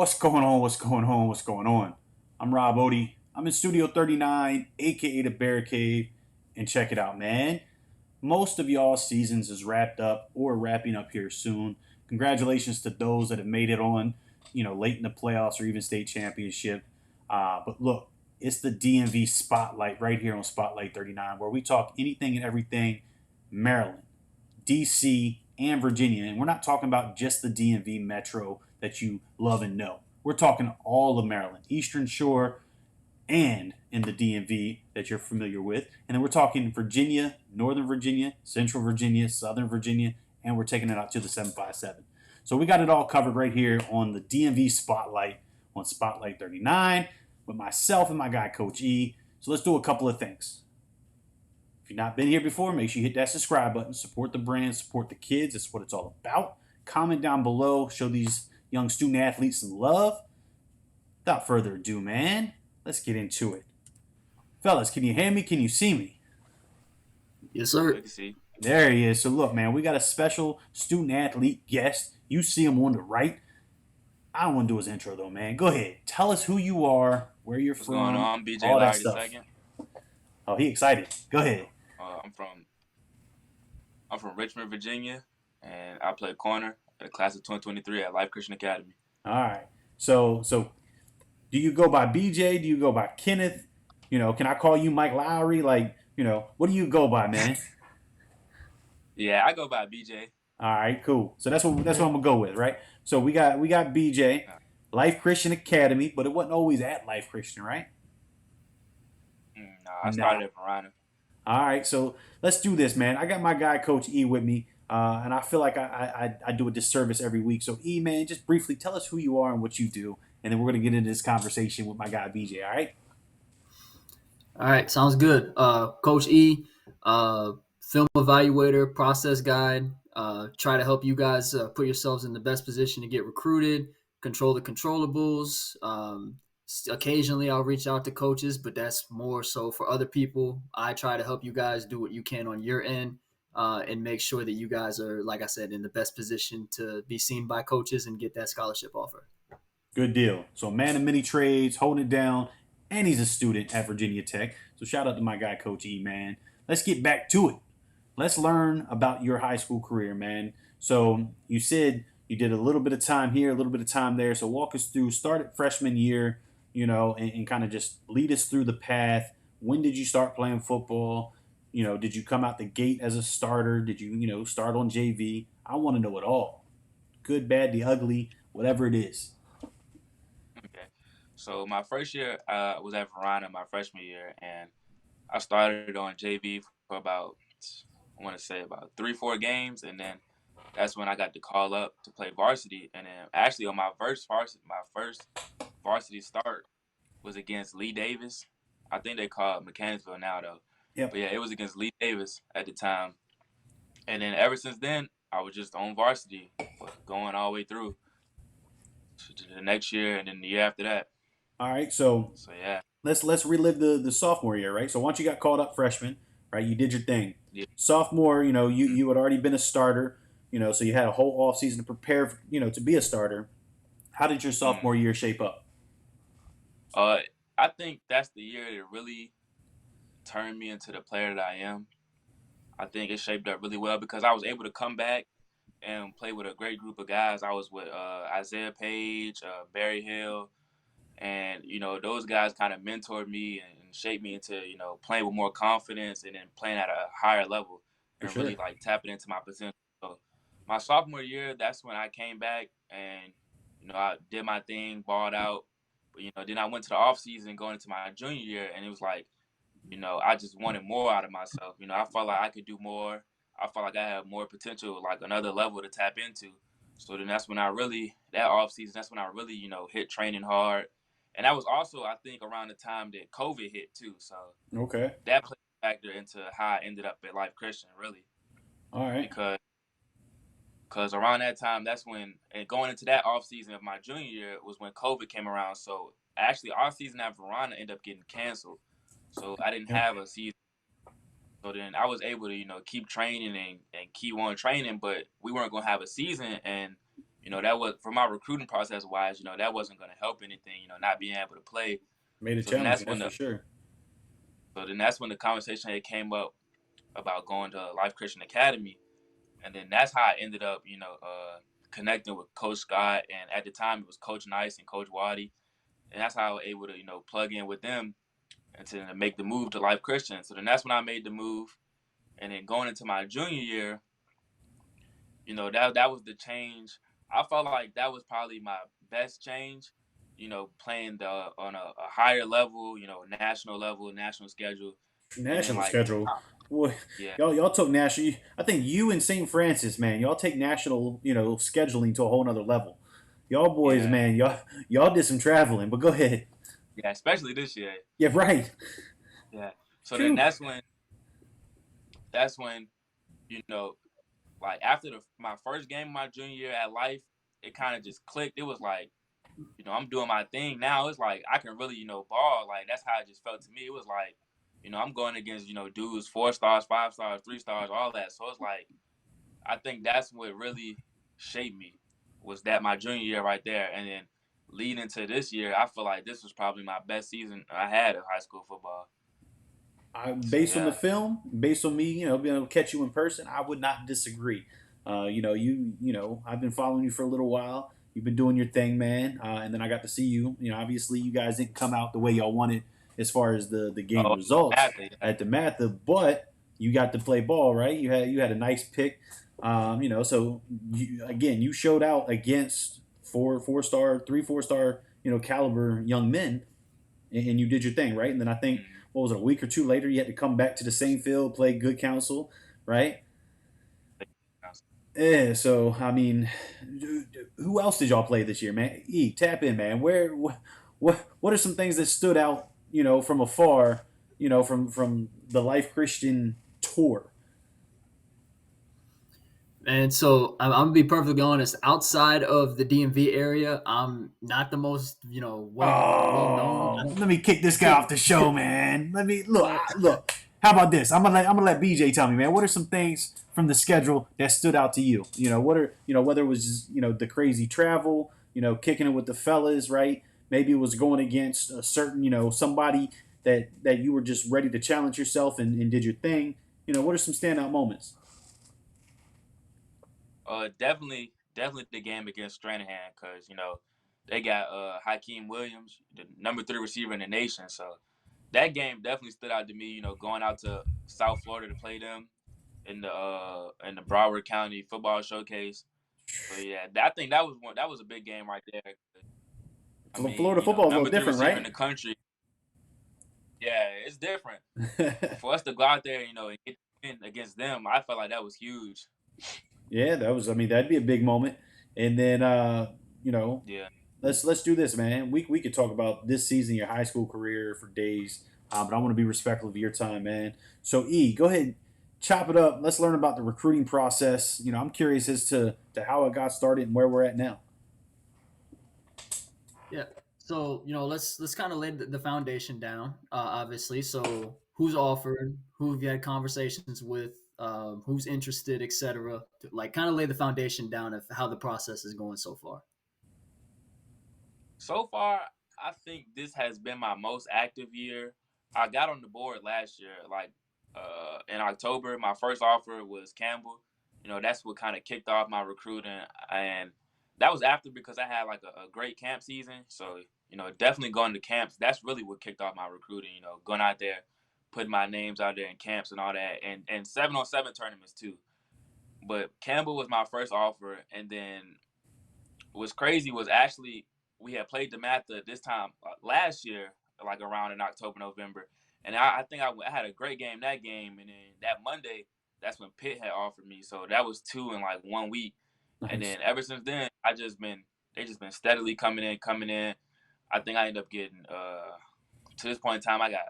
What's going on? What's going on? What's going on? I'm Rob Odie. I'm in Studio 39, aka the Bear Cave, and check it out, man. Most of y'all's seasons is wrapped up or wrapping up here soon. Congratulations to those that have made it on, late in the playoffs or even state championship. But look, it's the DMV spotlight right here on Spotlight 39, where we talk anything and everything Maryland, DC, and Virginia. And we're not talking about just the DMV metro that you love and know. We're talking all of Maryland, Eastern Shore, and in the DMV that you're familiar with. And then we're talking Virginia, Northern Virginia, Central Virginia, Southern Virginia, and we're taking it out to the 757. So we got it all covered right here on the DMV Spotlight on Spotlight 39 with myself and my guy, Coach E. So let's do a couple of things. If you've not been here before, make sure you hit that subscribe button. Support the brand, support the kids. That's what it's all about. Comment down below. Show these young student athletes some love. Without further ado, man, let's get into it. Fellas, can you hear me? Can you see me? Yes, sir. Good to see. There he is. So look, man, we got a special student athlete guest. You see him on the right. I don't want to do his intro though, man. Go ahead. Tell us who you are, where you're What's from, going on? BJ all that Lowery stuff. II. Oh, he excited. Go ahead. I'm from Richmond, Virginia, and I play corner at the class of 2023 at Life Christian Academy. All right. So do you go by BJ? Do you go by Kenneth? Can I call you Mike Lowery? What do you go by, man? Yeah, I go by BJ. All right, cool. So that's what I'm gonna go with, right? So we got BJ, Life Christian Academy, but it wasn't always at Life Christian, right? No, I started at Verona. All right, so let's do this, man. I got my guy Coach E with me, and I feel like I do a disservice every week. So E, man, just briefly tell us who you are and what you do, and then we're gonna get into this conversation with my guy BJ. All right? All right, sounds good. Coach E, film evaluator, process guide. Try to help you guys put yourselves in the best position to get recruited, control the controllables. Occasionally, I'll reach out to coaches, but that's more so for other people. I try to help you guys do what you can on your end and make sure that you guys are, like I said, in the best position to be seen by coaches and get that scholarship offer. Good deal. So man of many trades, holding it down, and he's a student at Virginia Tech. So shout out to my guy Coach E, man. Let's get back to it. Let's learn about your high school career, man. So you said you did a little bit of time here, a little bit of time there. So walk us through, start at freshman year, and kind of just lead us through the path. When did you start playing football? Did you come out the gate as a starter? Did you, start on JV? I want to know it all. Good, bad, the ugly, whatever it is. Okay. So my first year was at Verona my freshman year, and I started on JV for about, I want to say about 3-4 games, and then that's when I got the call up to play varsity. And then actually on my first varsity start was against Lee Davis. I think they call it Mechanicsville now though. Yep. But yeah, it was against Lee Davis at the time. And then ever since then, I was just on varsity, going all the way through to the next year and then the year after that. All right, so yeah. Let's relive the sophomore year, right? So once you got called up freshman, right, you did your thing. Yeah. Sophomore, you had already been a starter, so you had a whole off season to prepare, to be a starter. How did your sophomore year shape up? I think that's the year that really turned me into the player that I am. I think it shaped up really well because I was able to come back and play with a great group of guys. I was with Isaiah Page, Barry Hill, and those guys kind of mentored me and shaped me into playing with more confidence and then playing at a higher level and really like tapping into my potential. So my sophomore year, that's when I came back and I did my thing, balled out. But then I went to the off season going into my junior year, and it was like I just wanted more out of myself. I felt like I could do more. I felt like I had more potential, like another level to tap into. So then that's when that off season, that's when I really hit training hard. And that was also, I think, around the time that COVID hit too. So that played a factor into how I ended up at Life Christian, really. All right. Because around that time, that's when, and going into that off season of my junior year was when COVID came around. So actually, our season at Verona ended up getting canceled. So I didn't have a season. So then I was able to, keep training and keep on training, but we weren't going to have a season. And that was for my recruiting process wise. That wasn't going to help anything. Not being able to play. Made it So then that's challenging, when that's for the sure. so then that's when the conversation had came up about going to Life Christian Academy, and then that's how I ended up, connecting with Coach Scott, and at the time it was Coach Nice and Coach Waddy, and that's how I was able to, plug in with them and to make the move to Life Christian. So then that's when I made the move, and then going into my junior year, that was the change. I felt like that was probably my best change. Playing on a higher level, national level, national schedule, and then National like, schedule. Boy, yeah, y'all took national. I think you and St. Francis, man, y'all take national, scheduling to a whole nother level. Y'all boys, yeah, man, y'all did some traveling. But go ahead. yeah, especially this year, Yeah, right. yeah. So then Phew. that's when you know like after my first game of my junior year at Life, it kind of just clicked. It was like, I'm doing my thing now. It's like I can really, ball. Like that's how it just felt to me. It was like, I'm going against, dudes 4 stars, 5 stars, 3 stars, all that. So it's like I think that's what really shaped me was that my junior year right there. And then leading into this year, I feel like this was probably my best season I had of high school football. So Based on the yeah. film, based on me, being able to catch you in person, I would not disagree. I've been following you for a little while. You've been doing your thing, man, and then I got to see you. Obviously, you guys didn't come out the way y'all wanted as far as the game Oh, results badly. Yeah. at the Matha, but you got to play ball, right? You had a nice pick, So you showed out against four star, 3 4 star, caliber young men, and you did your thing, right? And then I think Mhm. what was it, a week or two later, you had to come back to the same field, play good counsel, right? Yeah. So I mean, who else did y'all play this year, man? Tap in, man. What are some things that stood out, from afar, from the Life Christian tour? And so I'm gonna be perfectly honest. Outside of the DMV area, I'm not the most well known. Oh, let me kick this guy off the show, I man. Let me look. don't. Look. How about this? I'm gonna let BJ tell me, man. What are some things from the schedule that stood out to you? What are whether it was just, the crazy travel, kicking it with the fellas, right? Maybe it was going against a certain, somebody that you were just ready to challenge yourself and did your thing. What are some standout moments? Definitely the game against Stranahan because they got Hakeem Williams, the number 3 receiver in the nation. So that game definitely stood out to me. Going out to South Florida to play them in the Broward County Football Showcase. So yeah, I think that was a big game right there. I mean, Florida football is a little number 3 different, receiver in right? the country. Yeah, it's different. For us to go out there, and get in against them, I felt like that was huge. Yeah, that was. I mean, that'd be a big moment. And then, you know, Yeah. let's do this, man. We could talk about this season, your high school career for days, but I want to be respectful of your time, man. So, go ahead, chop it up. Let's learn about the recruiting process. I'm curious as to how it got started and where we're at now. Yeah. So let's kind of lay the foundation down. Obviously, so who's offered, who have you had conversations with, who's interested, etc. Like kind of lay the foundation down of how the process is going so far. So far, I think this has been my most active year. I got on the board last year, like in October. My first offer was Campbell. That's what kind of kicked off my recruiting, and that was after because I had like a great camp season. So definitely going to camps. That's really what kicked off my recruiting. Going out there, putting my names out there in camps and all that, and 7-on-7 tournaments too. But Campbell was my first offer, and then what's crazy was actually we had played the Matha this time last year, like around in October, November, and I think I had a great game that game, and then that Monday, that's when Pitt had offered me, so that was 2 in like 1 week, and Nice. then ever since then, they just been steadily coming in, coming in. I think I ended up getting to this point in time, I got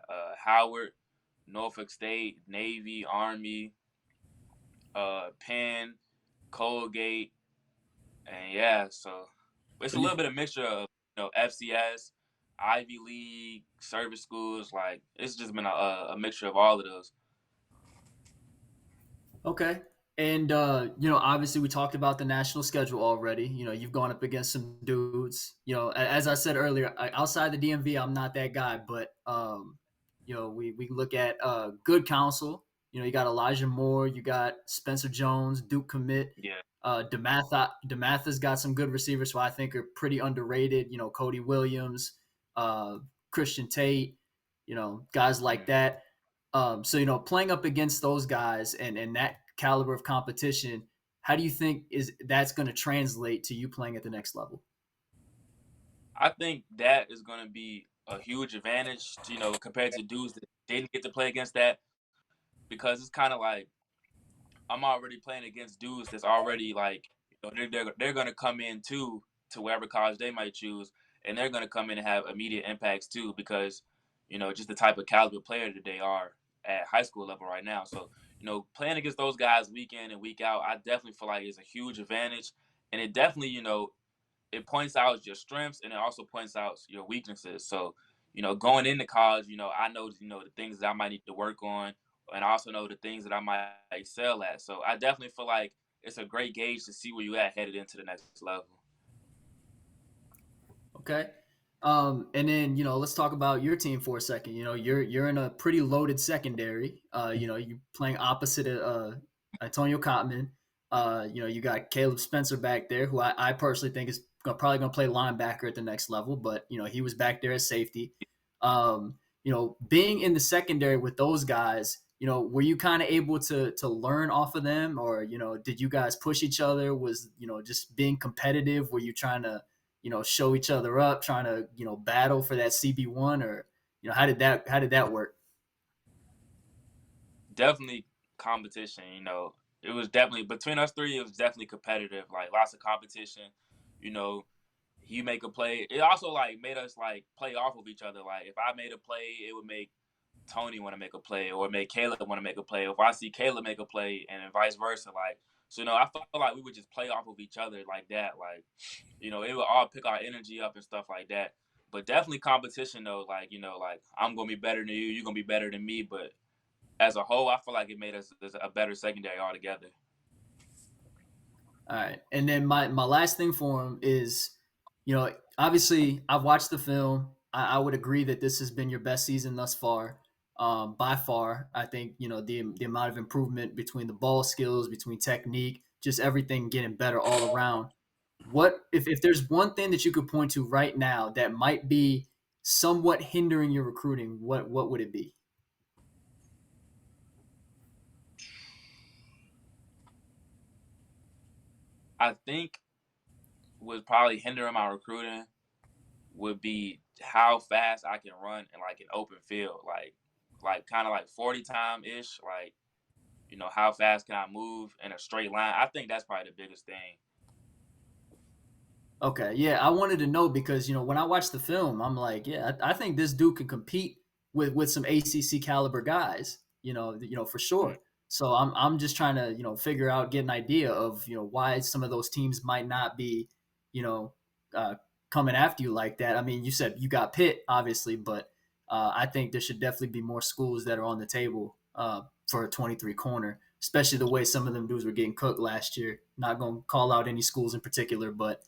Howard, Norfolk State, Navy, Army, Penn, Colgate, and yeah, so it's So a you little bit of mixture of FCS, Ivy League, service schools. Like it's just been a mixture of all of those. Okay. And obviously we talked about the national schedule already. You've gone up against some dudes. As I said earlier, outside the DMV, I'm not that guy. But we look at good counsel. You got Elijah Moore, you got Spencer Jones, Duke commit. Yeah. Dematha's got some good receivers who I think are pretty underrated. Cody Williams, Christian Tate, guys like that. So playing up against those guys and that caliber of competition, how do you think that's going to translate to you playing at the next level? I think that is going to be a huge advantage, compared to dudes that didn't get to play against that, because it's kind of like I'm already playing against dudes that's already like, they're going to come in too to wherever college they might choose, and they're going to come in and have immediate impacts too, because just the type of caliber player that they are at high school level right now. So playing against those guys week in and week out, I definitely feel like it's a huge advantage, and it definitely it points out your strengths and it also points out your weaknesses. So, going into college, I know, the things that I might need to work on, and I also know the things that I might excel at. So I definitely feel like it's a great gauge to see where you at headed into the next level. Okay. And then let's talk about your team for a second. You're in a pretty loaded secondary. You're playing opposite of Antonio Cotman. You got Caleb Spencer back there, who I personally think is probably going to play linebacker at the next level, but he was back there as safety. Being in the secondary with those guys, were you kind of able to learn off of them, or did you guys push each other? Was just being competitive? Were you trying to show each other up, trying to battle for that CB1, or how did that work? Definitely competition. It was definitely between us three. It was definitely competitive. Like lots of competition. You know, you make a play. It also like made us like play off of each other. Like if I made a play, it would make Tony want to make a play, or make Caleb want to make a play. If I see Caleb make a play, and vice versa, like so, I felt like we would just play off of each other like that. Like, it would all pick our energy up and stuff like that. But definitely competition though. Like, like I'm gonna be better than you, you're gonna be better than me. But as a whole, I feel like it made us a better secondary altogether. All right. And then my last thing for him is, obviously I've watched the film. I would agree that this has been your best season thus far. By far, I think, the amount of improvement between the ball skills, between technique, just everything getting better all around. What if there's one thing that you could point to right now that might be somewhat hindering your recruiting, what would it be? I think was probably hindering my recruiting would be how fast I can run in like an open field, like kind of like 40 time ish, like how fast can I move in a straight line? I think that's probably the biggest thing. Okay, yeah, I wanted to know because when I watched the film, I'm like, yeah, I think this dude can compete with some ACC caliber guys, for Mm. sure. So I'm just trying to figure out, get an idea of why some of those teams might not be, you know, uh, coming after you like that. I mean, you said you got Pitt, obviously, but I think there should definitely be more schools that are on the table for a 23 corner, especially the way some of them dudes were getting cooked last year. Not going to call out any schools in particular, but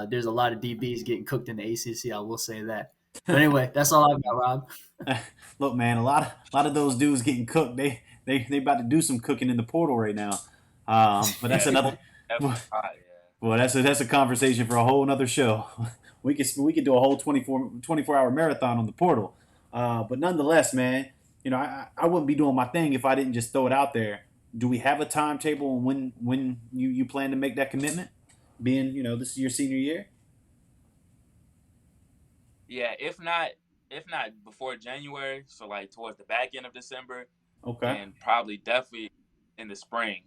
there's a lot of DBs getting cooked in the ACC. I will say that. But anyway, that's all I've got, Rob. Look, man, a lot of those dudes getting cooked. They about to do some cooking in the portal right now. But that's Yeah, another. definitely hot. Yeah. Well, that's a conversation for a whole another show. We could do a whole 24 hour marathon on the portal. But nonetheless, man, I wouldn't be doing my thing if I didn't just throw it out there. Do we have a timetable on when you plan to make that commitment? Being this is your senior year. Yeah, if not before January, so like towards the back end of December, Okay. then probably definitely in the spring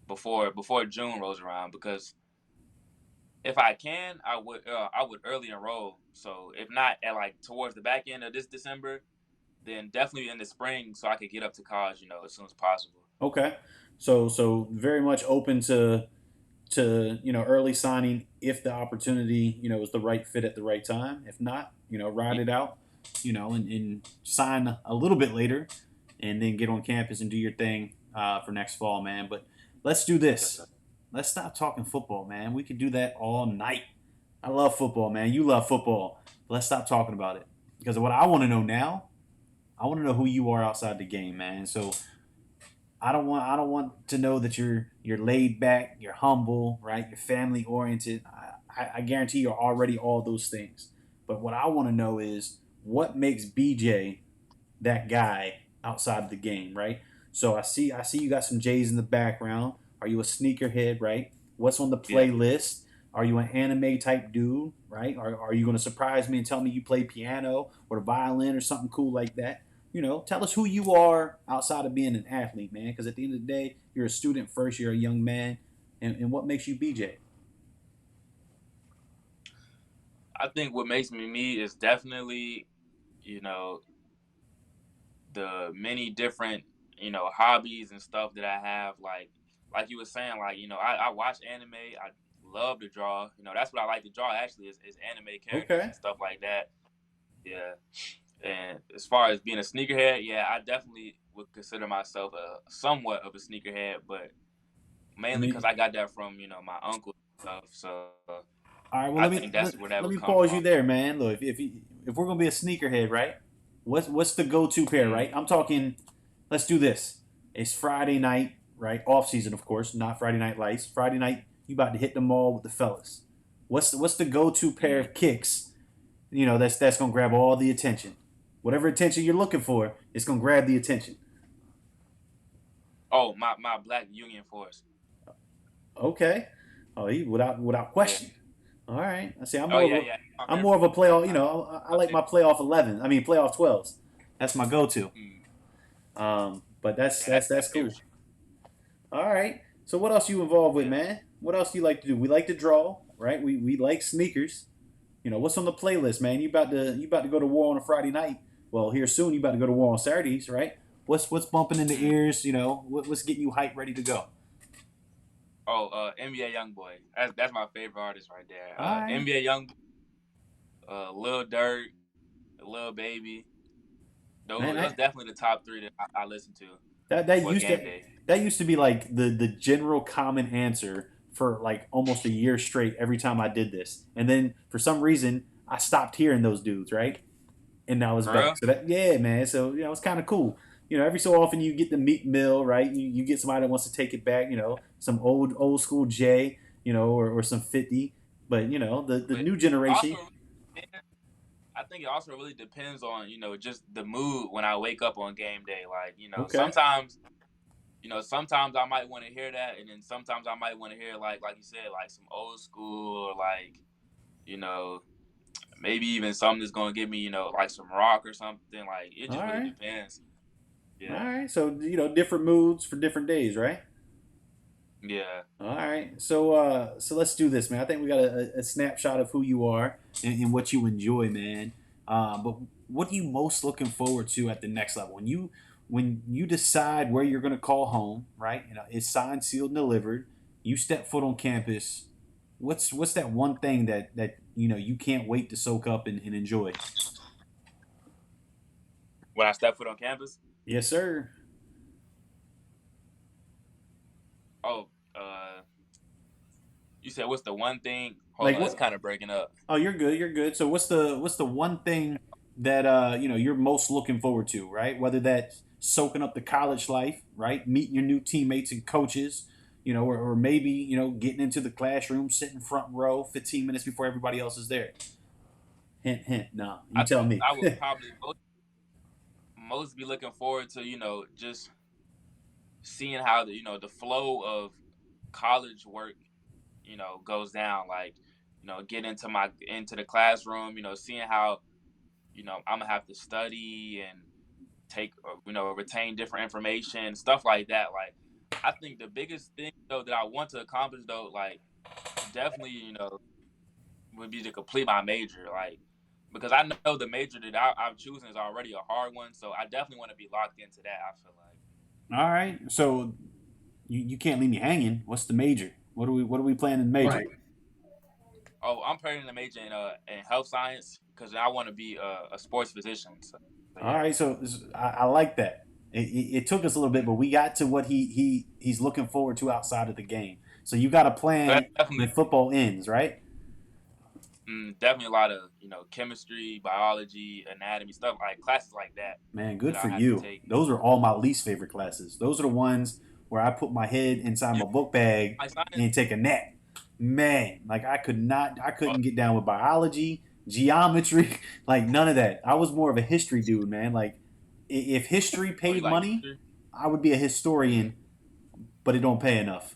before June rolls around, because if I can, I would early enroll. So if not at like towards the back end of this December, then definitely in the spring so I could get up to college, as soon as possible. Okay. So very much open to early signing if the opportunity is the right fit at the right time. If not, ride Yeah, it out, and sign a little bit later, and then get on campus and do your thing. for next fall, man. But let's do Yes, this. sir. Let's stop talking football, man. We could do that all night. I love football, man. You love football. Let's stop talking about it because what I want to know now, I want to know who you are outside the game, man. So I don't want to know that you're laid back, you're humble, right? You're family oriented. I guarantee you're already all those things. But what I want to know is what makes BJ that guy outside of the game, right? So I see you got some J's in the background. Are you a sneakerhead, right? What's on the Yeah. playlist? Are you an anime type dude, right? Are you going to surprise me and tell me you play piano or the violin or something cool like that? Tell us who you are outside of being an athlete, man. Because at the end of the day, you're a student first. You're a young man, and what makes you BJ? I think what makes me me is definitely, you know, the many different, hobbies and stuff that I have. Like you were saying, like, I watch anime. I love to draw. That's what I like to draw actually is anime characters Okay. and stuff like that. Yeah. And as far as being a sneakerhead, yeah, I definitely would consider myself a somewhat of a sneakerhead, but I mainly because mean, I got that from my uncle and stuff. So all right. Well, I let me think that's let, where that let would me come pause from. you there, man. Look, if we're gonna be a sneakerhead, right? What's the go-to pair, Mm. right? I'm talking. Let's do this. It's Friday night, right? Off season, of course, not Friday Night Lights. Friday night, you about to hit the mall with the fellas. What's the go-to pair Mm. of kicks? That's gonna grab all the attention. Whatever attention you're looking for, it's gonna grab the attention. Oh, my Black Union Force. Okay. Oh, without Yeah. question. All right. I see. I'm Oh more of yeah, a yeah. My I'm favorite. more of a playoff. My, I my like favorite. my playoff 11. I mean playoff 12s. That's my go-to. Mm. But that's Yeah, that's that's that's favorite. cool. All right. So what else you involved with, Yeah. man? What else do you like to do? We like to draw, right? We like sneakers. What's on the playlist, man? You about to go to war on a Friday night. Well, here soon you about to go to war on Saturdays, right? What's bumping in the Mm. ears? What's getting you hyped, ready to go? Oh, NBA YoungBoy. That's my favorite artist right there. All right, NBA Young, Lil Durk, Lil Baby. man. Those definitely the top three that I listen to That that for used game to day. that used to be like the general common answer for like almost a year straight every time I did this. And then for some reason I stopped hearing those dudes, right? And now it's For back. real? So that yeah, man. So it's kind of cool. Every so often you get the Meat Mill, right? You get somebody that wants to take it back. Some old school J, or some 50. But the But new generation. also, I think it also really depends on just the mood when I wake up on game day. Like Okay. sometimes I might want to hear that, and then sometimes I might want to hear like you said, like some old school or like you know maybe even something that's gonna give me like some rock or something. Like it All just really right. depends. All Yeah, right. So different moods for different days, right? yeah. All right, so let's do this, man. I think we got a snapshot of who you are and what you enjoy, man. But what are you most looking forward to at the next level when you decide where you're going to call home, right? It's signed, sealed, and delivered. You step foot on campus. What's that one thing that you can't wait to soak up and enjoy? When I step foot on campus, Yes, sir. oh, you said what's the one thing? Hold Like on, it's what? kind of breaking up. Oh, you're good. You're good. So what's the one thing that you're most looking forward to, right? Whether that's soaking up the college life, right? Meeting your new teammates and coaches, or maybe getting into the classroom, sitting front row, 15 minutes before everybody else is there. Hint, hint. No, you I tell think me. I would probably most be looking forward to just seeing how the flow of college work goes down. Like get into the classroom. Seeing how I'm gonna have to study and take retain different information, stuff like that. Like I think the biggest thing though that I want to accomplish though, like definitely would be to complete my major. Like because I know the major that I'm choosing is already a hard one, so I definitely want to be locked into that. I feel like. All right. So you can't leave me hanging. What's the major? What are we planning to major? Right. Oh, I'm planning to major in health science because I want to be a sports physician. So All yeah. right. So I like that. It took us a little bit, but we got to what he's looking forward to outside of the game. So you got a So that's plan when definitely football ends, right? definitely a lot of chemistry, biology, anatomy stuff like classes like that Man, that good I for have to you. take. Those are all my least favorite classes. Those are the ones where I put my head inside You my book bag like science? and take a nap. Man, like I Oh, couldn't get down with biology, geometry, like none of that. I was more of a history dude, man. Like if history oh, you paid like money, history? I would be a historian, but it don't pay enough.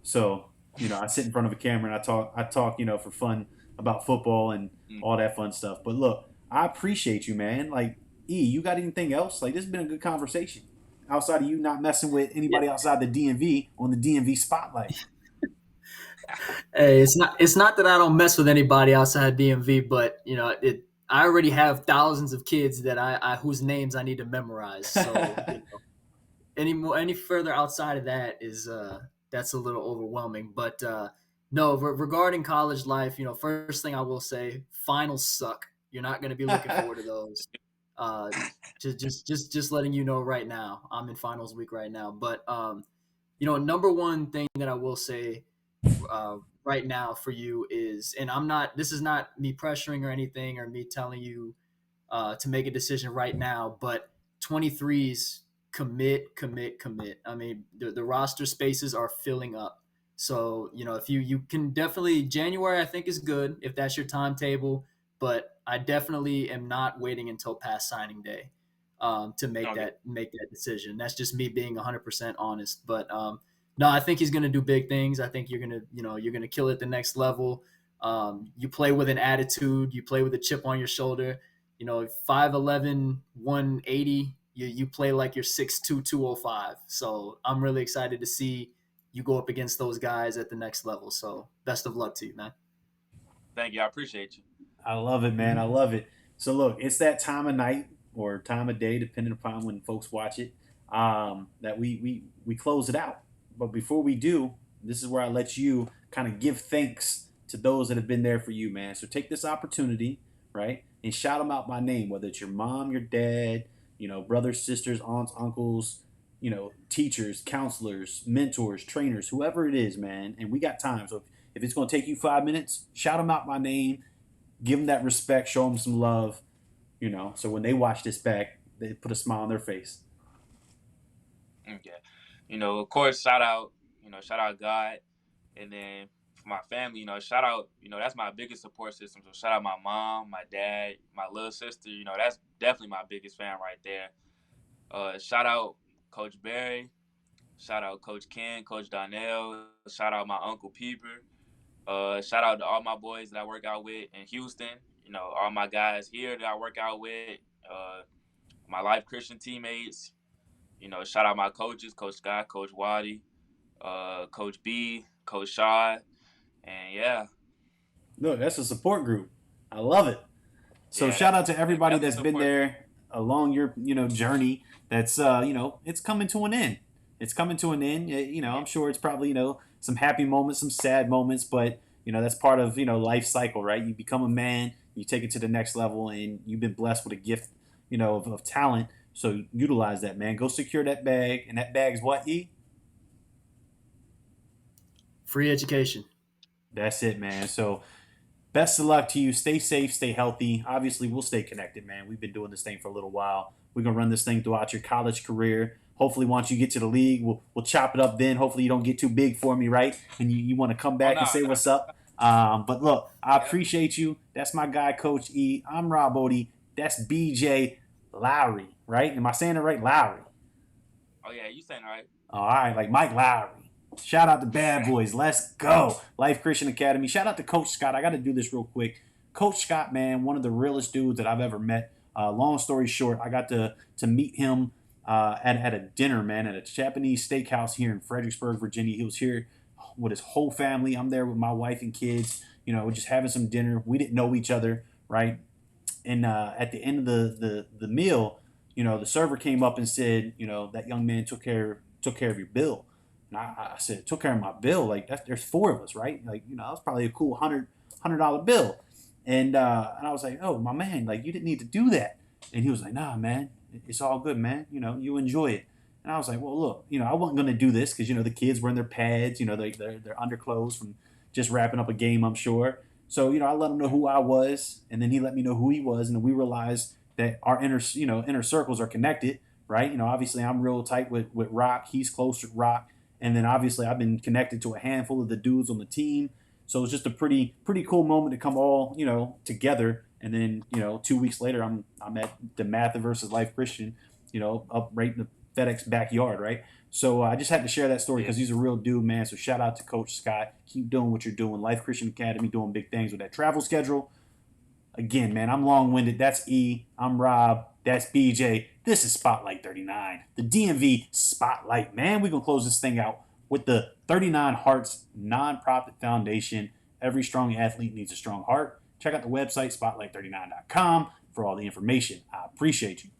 So, I sit in front of a camera and I talk, for fun about football and Mm. all that fun stuff. But look, I appreciate you, man. Like, you got anything else? Like, this has been a good conversation. Outside of you not messing with Yeah. anybody outside the DMV on the DMV spotlight. Hey, it's not that I don't mess with anybody outside DMV, but I already have thousands of kids that I whose names I need to memorize. So any further outside of that is that's a little overwhelming. But no, regarding college life, first thing I will say, finals suck. You're not going to be looking forward to those. Uh, just letting you know right now. I'm in finals week right now, but number one thing that I will say right now for you is, and I'm not. This is not me pressuring or anything, or me telling you to make a decision right now, but 23s commit. I mean, the roster spaces are filling up. So, if you can definitely, January, I think is good if that's your timetable, but I definitely am not waiting until past signing day to make Okay. that decision. That's just me being 100% honest. But no, I think he's going to do big things. I think you're going to kill it the next level. You play with an attitude, you play with a chip on your shoulder. 5'11", 180, you play like you're 6'2", 205. So I'm really excited to see you go up against those guys at the next level. So best of luck to you, man. Thank you. I appreciate you. I love it, man. I Mhm. love it. So look, it's that time of night or time of day, depending upon when folks watch it, that we close it out. But before we do, this is where I let you kind of give thanks to those that have been there for you, man. So take this opportunity, right, and shout them out by name, whether it's your mom, your dad, brothers, sisters, aunts, uncles, teachers, counselors, mentors, trainers, whoever it is, man. And we got time. So if it's going to take you 5 minutes, shout them out by name, give them that respect, show them some love, so when they watch this back, they put a smile on their face. Okay. Of course, shout out God, and then for my family, shout out, that's my biggest support system. So shout out my mom, my dad, my little sister. That's definitely my biggest fan right there. Shout out Coach Barry. Shout out Coach Ken, Coach Donnell. Shout out my Uncle Peeper. Shout out to all my boys that I work out with in Houston. All my guys here that I work out with. Uh, my Life Christian teammates. Shout out my coaches, Coach Scott, Coach Waddy, Coach B, Coach Shaw, and yeah, Look, that's a support group. I love it. So yeah, shout out to that's everybody definitely that's been support group. there along your journey. That's it's coming to an end. It's coming to an end. I'm sure it's probably some happy moments, some sad moments, but that's part of life cycle, right? You become a man, you take it to the next level, and you've been blessed with a gift, of talent. So utilize that, man. Go secure that bag, and that bag is what, E? Free education. That's it, man. So best of luck to you. Stay safe, stay healthy. Obviously, we'll stay connected, man. We've been doing this thing for a little while. We're gonna run this thing throughout your college career. Hopefully, once you get to the league, we'll chop it up then. Hopefully, you don't get too big for me, right? And you want to come Oh back and no, say no, what's up. But look, I yeah. appreciate you. That's my guy, Coach E. I'm Rob Odie. That's BJ Lowry, right? Am I saying it right? Lowry. Oh yeah, you saying all right? All right, like Mike Lowry. Shout out to Bad Boys. Let's go. Life Christian Academy. Shout out to Coach Scott. I got to do this real quick. Coach Scott, man, one of the realest dudes that I've ever met. Long story short, I got to meet him at a dinner, man, at a Japanese steakhouse here in Fredericksburg, Virginia. He was here with his whole family. I'm there with my wife and kids. We're just having some dinner. We didn't know each other, right? And at the end of the meal, the server came up and said, that young man took care of your bill. And I said, took care of my bill. Like there's four of us, right? Like that was probably a cool $100 bill. And I was like, oh my man, like you didn't need to do that. And he was like, nah, man, It's all good, man. You enjoy it. And I was like, well, look, I wasn't going to do this because, the kids were in their pads, their underclothes from just wrapping up a game, I'm sure. So, I let him know who I was, and then he let me know who he was, and then we realized that our inner circles are connected, right? Obviously I'm real tight with Rock. He's close with Rock. And then obviously I've been connected to a handful of the dudes on the team. So it's just a pretty cool moment to come all, together. And then, 2 weeks later, I'm at the Math versus Life Christian, up right in the FedEx backyard, right? So I just had to share that story because he's a real dude, man. So shout out to Coach Scott. Keep doing what you're doing. Life Christian Academy doing big things with that travel schedule. Again, man, I'm long-winded. That's E. I'm Rob. That's BJ. This is Spotlight 39, the DMV Spotlight, man. We're going to close this thing out with the 39 Hearts nonprofit foundation. Every strong athlete needs a strong heart. Check out the website, spotlight39.com, for all the information. I appreciate you.